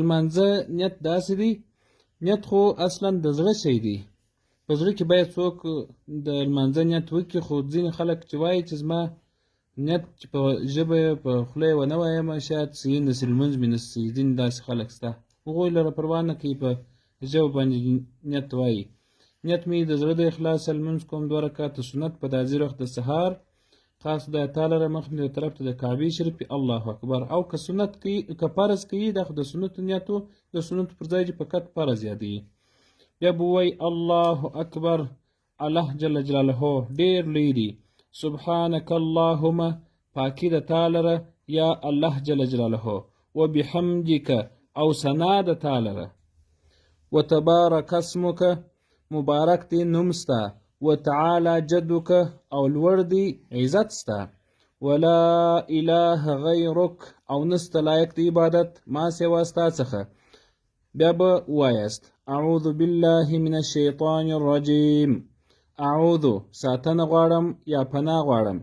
لمانځه نیت داسې دی، نیت خو اصلا د زړه شی دی. په زړه کې باید څوک د لمانځه نیت وکړي، خو ځینې خلک چې وایي چې زما نیت چې په ژبه په خوله ونه وایم شاید صحیح نه شي، لمونځ مې نه شي. ځینې داسې خلک شته، هغوی لره پروا نه کوي، په ژبه باندې نیت وایي. نیت مې د زړه د اخلاص لمونځ کوم 2 رکعته سنت په دازیر وخت د سهار، خاص د تعالی مخ مې طرف ته د کعبې شریفې الله اکبر. او که سنت کوي که فرض کوي دا خو د سنتو نیتو د سنتو پر ځای چې فقط فرض یادوي. بیا به ووایي الله اکبر، الله جل جلاله ډېر لوی دی. سبحانک اللهم، پاکی د تا لره یا الله جل جلاله. وبحمدک، او ثنا د تا لره. وتبارک اسمک، مبارک دی نوم ستا. وتعالی جدک، او لوړ دی عزت ستا. ولا اله غیرک، او نسته لایق د عبادت ما سوا ستا څخه. بیا به وایاست اعوذ بالله من الشیطان الرجیم، اعوذ ساتنه غواړم یا پناه غواړم،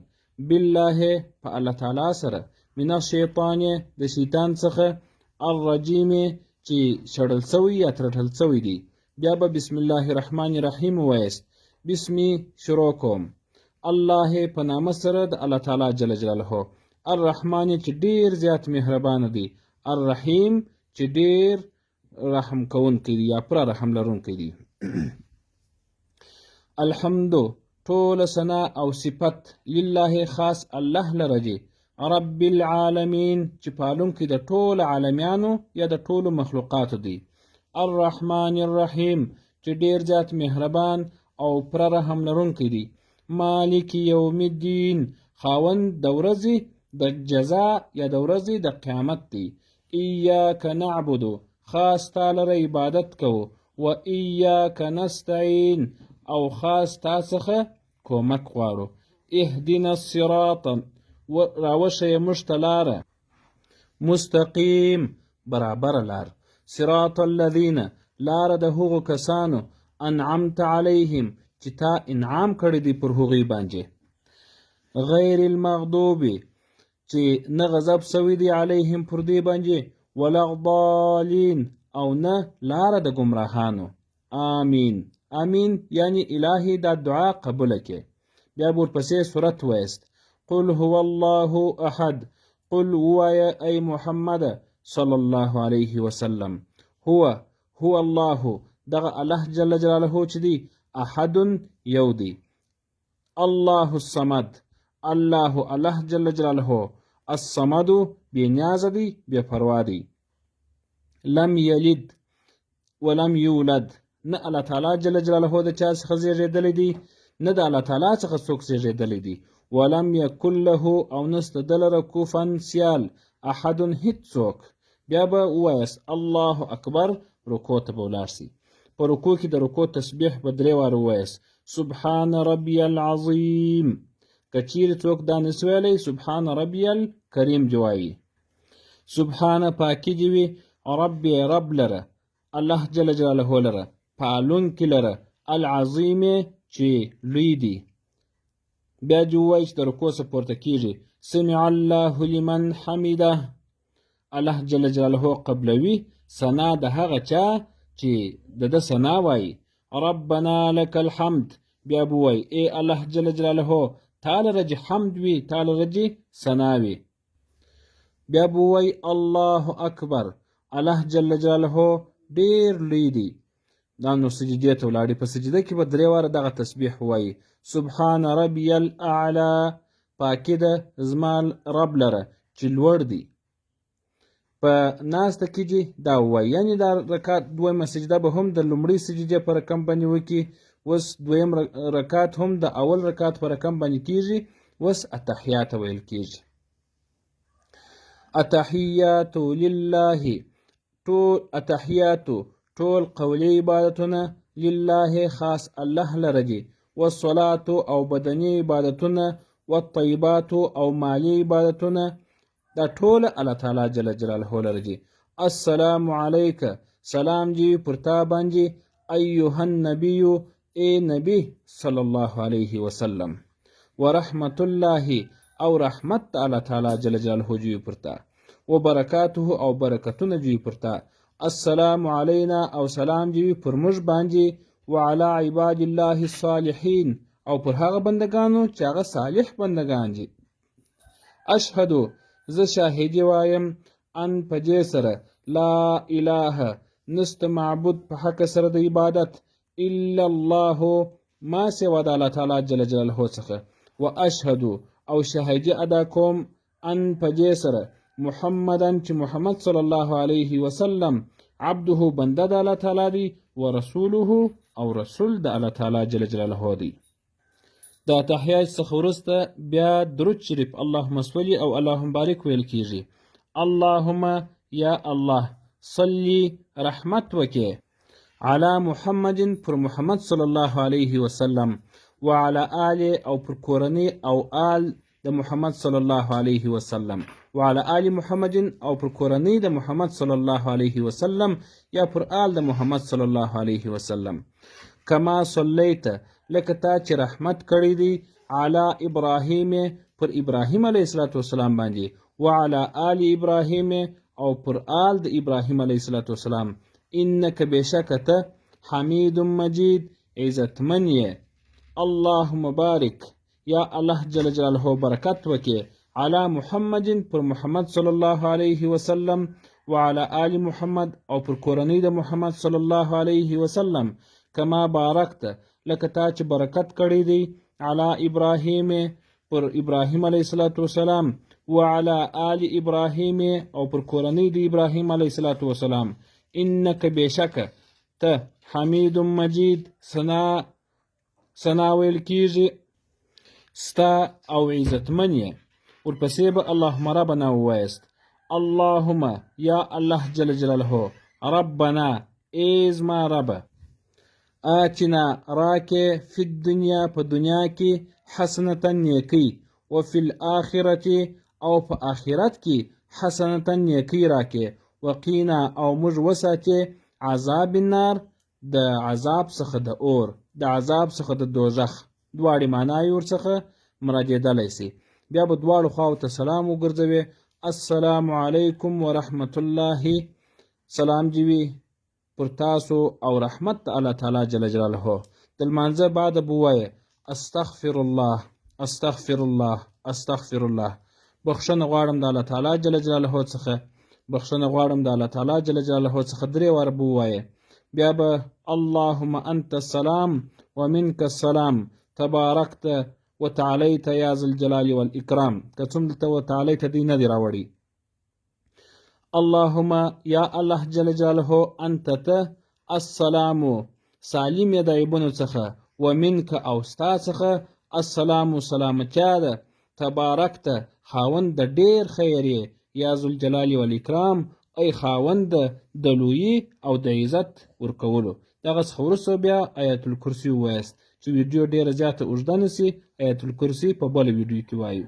بالله په الله تعالی سره، من الشیطان د شیطان څخه، الرجیم چې شړل سوی یا ترټل سوی دی. بیا به بسم الله الرحمن الرحیم وایاست، بسمی شروع کوم الله په نامه سره د الله تعالی جل جلاله. الرحمن چې ډیر زیات مهربان دی، الرحیم چې ډیر رحم کوونکی دی یا پر رحم لرونکی دی. الحمد ټول ثنا او صفت لله خاص الله لره دی، رب العالمین چې پالونکی د ټول عالمیانو یا د ټولو مخلوقاتو دی. الرحمن الرحیم چې ډیر زیات مهربان او پر رحم لرونکی دی. مالک یوم الدین خاوند د ورځې د جزا یا د ورځې د قیامت دی. ایاک نعبد خاص تا لره عبادت کوو، و ایاک نستعین او خاص تا څخه کومک غواړو. اهدنا الصراط راوښیه موږ ته لاره، مستقیم برابره لار. صراط الذین لاره د هغو کسانو، انعمت علیهم چې تا انعام کړی دی پر هغوی باندې، غیر المغضوب چې نه غضب سوی دی علیهم پر دوی باندې، ولا الضالین او نه لاره د ګمراهانو. آمین آمین یعنی الهی دا دعا قبول کې. بیا ورپسې سورت وایست قل هو الله احد، قل ووایه ای محمد صلی الله علیه وسلم، هو الله دغه الله جل جلاله چې دی، احد یو دی، الله الصمد الله جل جلاله، الصمد بی نیاز دی بی پروا دی. لم یلد ولم یولد، نه الله تعالی جل جلاله د چا څخه زیږېدلی دی، نه د الله تعالی څخه څوک زیږېدلی دی. ولم یکن له او نسته د لره کوفن سیال، احد هیڅ څوک. بیا به ووایست الله اکبر، رکوع ته به ولاړ سي. په رکوع کې د رکوع تسبیح به 3 واره ووایست، سبحان ربی العظیم. که چیرې څوک دا نسي ویلی سبحان ربی الکریم دې وایي. سبحان پاکي دې وي ربی رب لره، الله جل جلاله لره، پالونکي لره، العظیم چې لوی دی. بیا دې ووایي چې د رکوع څخه پورته کیږي، سمع الله لمن حمیده، الله جل جلاله قبلوي ثنا د هغه چا چې د ده ثنا وایي. ربنا لك الحمد، بیا به وایي ای الله جل جلاله تعالی رجی حمد وي، تعالی رجی ثنا وي. بیا به وایي الله اکبر، الله جل جلاله ډیر لوی دی. دا نو سجدې ته ولاړې، په سجده کې به 3 واره دغه تسبیح وایي، سبحان ربی الاعلی، پاکی ده زما رب لره چې لوړ دی. په ناسته کې دې دا ووایي، یعنې دا رکعت 2مه سجده به هم د لومړۍ سجدې په رقم باندې وکړي، اوس 2م رکعت هم د اول رکعت په رقم باندې کیږي، اوس اتحیات ویل کیږي. اتحیات لله، ټول اتحیات ټول قولی عبادتونه لله خاص الله لره دي، والصلاة او بدنی عبادتونه، والطیبات او مالی عبادتونه دا ټول الله تعالی جل جلاله لره دي. السلام علیک، سلام جی پر تا باندې، ایها النبی ای نبی صلی الله علیه وسلم، ورحمت الله او رحمت الله تعالی جل جلاله جی پر تا، وبرکاته او برکتونه جی پر تا، السلام علینا او سلام دی پر موږ باندې وعلى عباد الله الصالحین او پر هغه بندگانو چې هغه صالح بندگان دي. اشهدو زه شاهدی وایم ان په دې سره لا اله نست معبود په حق سره د عبادت الا الله ما سوا د الله تعالی جل جلاله څخه و اشهدو او شاهدی ادا کوم ان په دې سره محمدن چې محمد صلی الله علیه وسلم عبده بنده د الله تعالی دی و رسوله او رسول د الله تعالی جل جلاله دی. دا تحیات څخه وروسته بیا درود شریف اللهم صلی او اللهم بارک ویل کیږي. اللهم یا الله صلی رحمت وکې علی محمد پر محمد صلی الله علیه وسلم وعلى آل او پر کورنۍ او آل د محمد صلی الله علیه وسلم وعلى آل محمد او پر کورنۍ د محمد صلی الله علیه وسلم یا پر آل د محمد صلی الله علیه وسلم کما صلیت لکه تا چې رحمت کړی دی علی ابراهیم پر ابراهیم علیه السلام باندې وعلى آل ابراهیم او پر آل د ابراهیم علیه السلام انک بشکته حمید مجید عزتمن یې. اللهم بارک یا الله جل جلاله برکت وکې علی محمد پر محمد صلی الله علیه وسلم وعلى آل محمد او پر کورنۍ د محمد صلی الله علیه وسلم کما بارکت لکه تا چې برکت کړی دی علی ابراهیم پر ابراهیم علیه السلام وعلى آل ابراهیم او پر کورنۍ د ابراهیم علیه السلام انک بشک ته حمید مجید ثنا ویل کیږي ستا او عزتمن یې. ورپسې به اللهم ربنا ووایست. اللهم یا الله جل جلاله ربنا ایز ما رب آتنا راکې فی الدنیا په دنیا کې حسنتا نیکی و فی الاخرت او په آخرت کې حسنتا نیکی راکې وقینا او موږ وساتې عذاب النار د عذاب څخه د اور د عذاب څخه د دوزخ دواړې معنی ورڅخه مرادېدلی سي. بیا به دواړو خواو ته سلام وګرځوي. السلام علیکم ورحمت الله سلام دې وي پر تاسو او رحمت د الله تعالی جل جلاله. د لمانځه بعد به ووایه استغفر الله استغفر الله استغفر الله. بخښنه غواړم د الله تعالی جل جلاله څخه بخښنه غواړم د الله تعالی جل جلاله څخه 3 واره به ووایه. بیا به اللهم انت السلام ومنك السلام تبارکت وتعالیت یا ذا الجلال والاکرام. که څوم دلته وتعالیت دی نه دی راوړي. اللهم یا الله جل جلاله انت ته السلام سالم د عیبونو څخه ومنك او ستا څخه السلام سلامتیا ده تبارکت خاوند د ډیر خیر یا ذو الجلال والاکرام ای خاوند د لویی او د عزت ورکولو. دغه څخه وروسته بیا آیت الکرسی ووایست چې ویډیو ډیره زیاته اوږده نه سي. آیت الکرسی په بله ویډیو کې وایو.